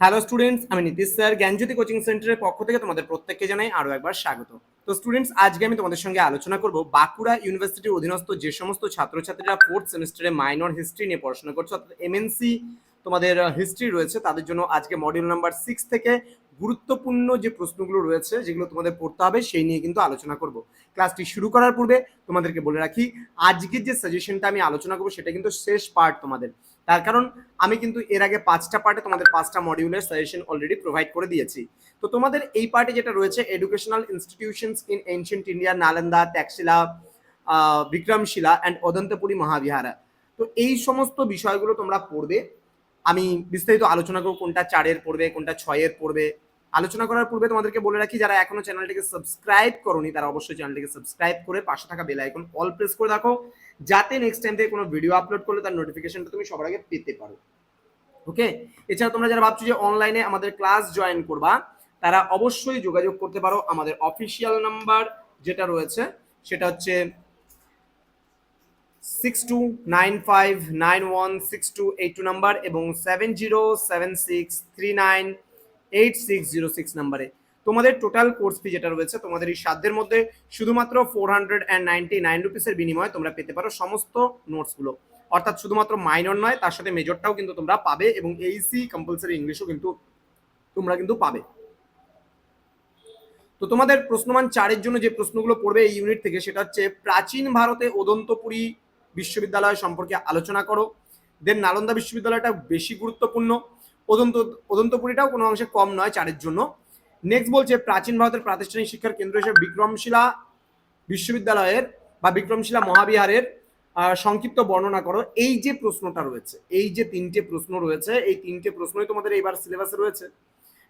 Hello students, আমি Nitish sir জ্ঞানজ্যোতি coaching সেন্টারের পক্ষ থেকে তোমাদের প্রত্যেককে জানাই আরো একবার স্বাগত। তো স্টুডেন্টস, আজকে আমি তোমাদের সঙ্গে আলোচনা করব বাঁকুড়া ইউনিভার্সিটির অধীনস্থ যে সমস্ত ছাত্রছাত্রীরা ফোর্থ সেমিস্টারে মাইনর হিস্ট্রি নিয়ে পড়াশোনা করছো, অর্থাৎ এমএনসি তোমাদের হিস্ট্রি রয়েছে, তাদের জন্য আজকে মডিউল নাম্বার 6 থেকে গুরুত্বপূর্ণ যে প্রশ্নগুলো রয়েছে যেগুলো তোমাদের পড়তে হবে সেই নিয়ে কিন্তু আলোচনা করব। ক্লাসটি শুরু করার পূর্বে তোমাদেরকে বলে রাখি, আজকের যে সাজেশনটা আমি আলোচনা করবো সেটা কিন্তু শেষ পার্ট তোমাদের। তার কারণ আমি কিন্তু এর আগে 5টা পার্টে তোমাদের 5টা মডিউলের সাজেশন অলরেডি প্রোভাইড করে দিয়েছি। তো তোমাদের এই পার্টে যেটা রয়েছে, educational institutions in ancient India, Nalanda, Takshashila, Vikramashila and Odantapuri Mahavihara. তো এই সমস্ত বিষয়গুলো তোমরা পড়বে। আমি বিস্তারিত আলোচনা করবো কোনটা 4-এর পড়বে, কোনটা 6-এর পড়বে। আলোচনা করার পূর্বে তোমাদেরকে বলে রাখি, যারা এখনো চ্যানেলটিকে সাবস্ক্রাইব করোনি তারা অবশ্যই চ্যানেলটিকে সাবস্ক্রাইব করে পাশে থাকা বেল আইকন অল প্রেস করে রাখো, যাতে নেক্সট টাইম থেকে কোনো ভিডিও আপলোড করলে তার নোটিফিকেশনটা তুমি সবার আগে পেতে পারো। ওকে, এছাড়া তোমরা যারা ভাবছো যে অনলাইনে আমাদের ক্লাস জয়েন করবা, তারা অবশ্যই যোগাযোগ করতে পারো। আমাদের অফিসিয়াল নাম্বার যেটা রয়েছে সেটা হচ্ছে 6295916282 নাম্বার এবং 7076398606 নাম্বারে। তোমাদের টোটাল কোর্স ফি যেটা রয়েছে তোমাদের এই সাধ্যের মধ্যে শুধুমাত্র 499 রুপিসের বিনিময়ে তোমরা পেতে পারো সমস্ত নোটসগুলো, অর্থাৎ শুধুমাত্র মাইনর নয়, তার সাথে মেজরটাও কিন্তু তোমরা পাবে এবং এইসি কম্পালসারি ইংলিশও কিন্তু তোমরা কিন্তু পাবে। তো তোমাদের প্রশ্নমান 4-এর জন্য যে প্রশ্নগুলো পড়বে এই ইউনিট থেকে সেটা হচ্ছে প্রাচীন ভারতে অদন্তপুরী বিশ্ববিদ্যালয় সম্পর্কে আলোচনা করো। দেন নালন্দা বিশ্ববিদ্যালয়টা বেশি গুরুত্বপূর্ণ, অদন্তপুরীটাও কোনো অংশে কম নয় 4-এর জন্য। নেক্সট বলছে প্রাচীন ভারতের প্রাতিষ্ঠানিক শিক্ষার কেন্দ্র হিসেবে বিক্রমশিলা বিশ্ববিদ্যালয়ের বা বিক্রমশিলা মহাবিহারের সংক্ষিপ্ত বর্ণনা করো। এই যে প্রশ্নটা রয়েছে, এই যে 3টে প্রশ্ন রয়েছে, এই 3টে প্রশ্নই তোমাদের এইবার সিলেবাসে রয়েছে,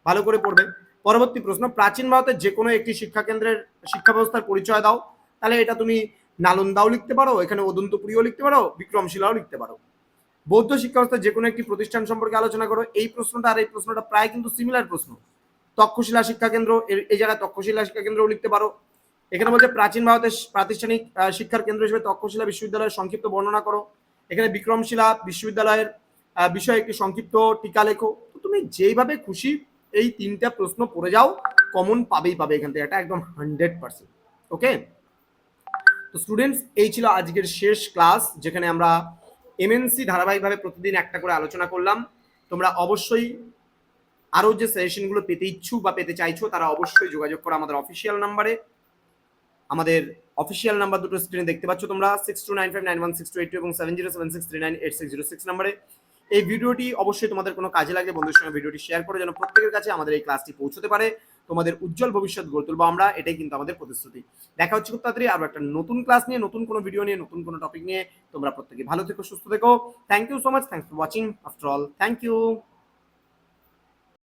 ভালো করে পড়বে। পরবর্তী প্রশ্ন, প্রাচীন ভারতের যে কোনো একটি শিক্ষা কেন্দ্রের শিক্ষা ব্যবস্থার পরিচয় দাও। তাহলে এটা তুমি নালন্দাও লিখতে পারো, এখানে অদন্তপুরীও লিখতে পারো, বিক্রমশিলাও লিখতে পারো। বৌদ্ধ শিক্ষা ব্যবস্থার যে কোনো একটি প্রতিষ্ঠান সম্পর্কে আলোচনা করো। এই প্রশ্নটা আর এই প্রশ্নটা প্রায় কিন্তু সিমিলার প্রশ্ন। তক্ষশিলা শিক্ষা কেন্দ্র, এই জায়গায় তক্ষশিলা শিক্ষা কেন্দ্রও লিখতে পারো। এখানে বলছে প্রাচীন ভারতের প্রাতিষ্ঠানিক শিক্ষার কেন্দ্র হিসেবে তক্ষশিলা বিশ্ববিদ্যালয়ের সংক্ষিপ্ত বর্ণনা করো। এখানে বিক্রমশিলা বিশ্ববিদ্যালয়ের বিষয়ে একটি সংক্ষিপ্ত টিকা লেখো। তো তুমি যেইভাবে খুশি এই 3টা প্রশ্ন পড়ে যাও, কমন পাবেই পাবে এখান থেকে, এটা একদম 100%। ওকে, তো স্টুডেন্টস, এই ছিল আজকের শেষ ক্লাস, যেখানে আমরা এমএনসি ধারাবাহিকভাবে প্রতিদিন একটা করে আলোচনা করলাম। তোমরা অবশ্যই আরও যে সেশনগুলো পেতে ইচ্ছুক বা পেতে চাইছো তারা অবশ্যই যোগাযোগ করো আমাদের অফিসিয়াল নাম্বারে। আমাদের অফিসিয়াল নাম্বার দুটো স্ক্রিনে দেখতে পাচ্ছ তোমরা, 6295916282 এবং 7076398606 নাম্বারে। এই ভিডিওটি অবশ্যই তোমাদের কোনো কাজে লাগে, বন্ধুদের সঙ্গে ভিডিওটি শেয়ার করে যেন প্রত্যেকের কাছে আমাদের এই ক্লাসটি পৌঁছতে পারে। তোমাদের উজ্জ্বল ভবিষ্যৎ গড়ে তুলবো আমরা, এটাই কিন্তু আমাদের প্রতিশ্রুতি। দেখা হচ্ছে খুব তাড়াতাড়ি আরো একটা নতুন ক্লাস নিয়ে, নতুন কোনো ভিডিও নিয়ে, নতুন কোনো টপিক নিয়ে। তোমরা প্রত্যেকে ভালো থেকো, সুস্থ থেকো। Thank you so much, thanks for watching. After all, thank you.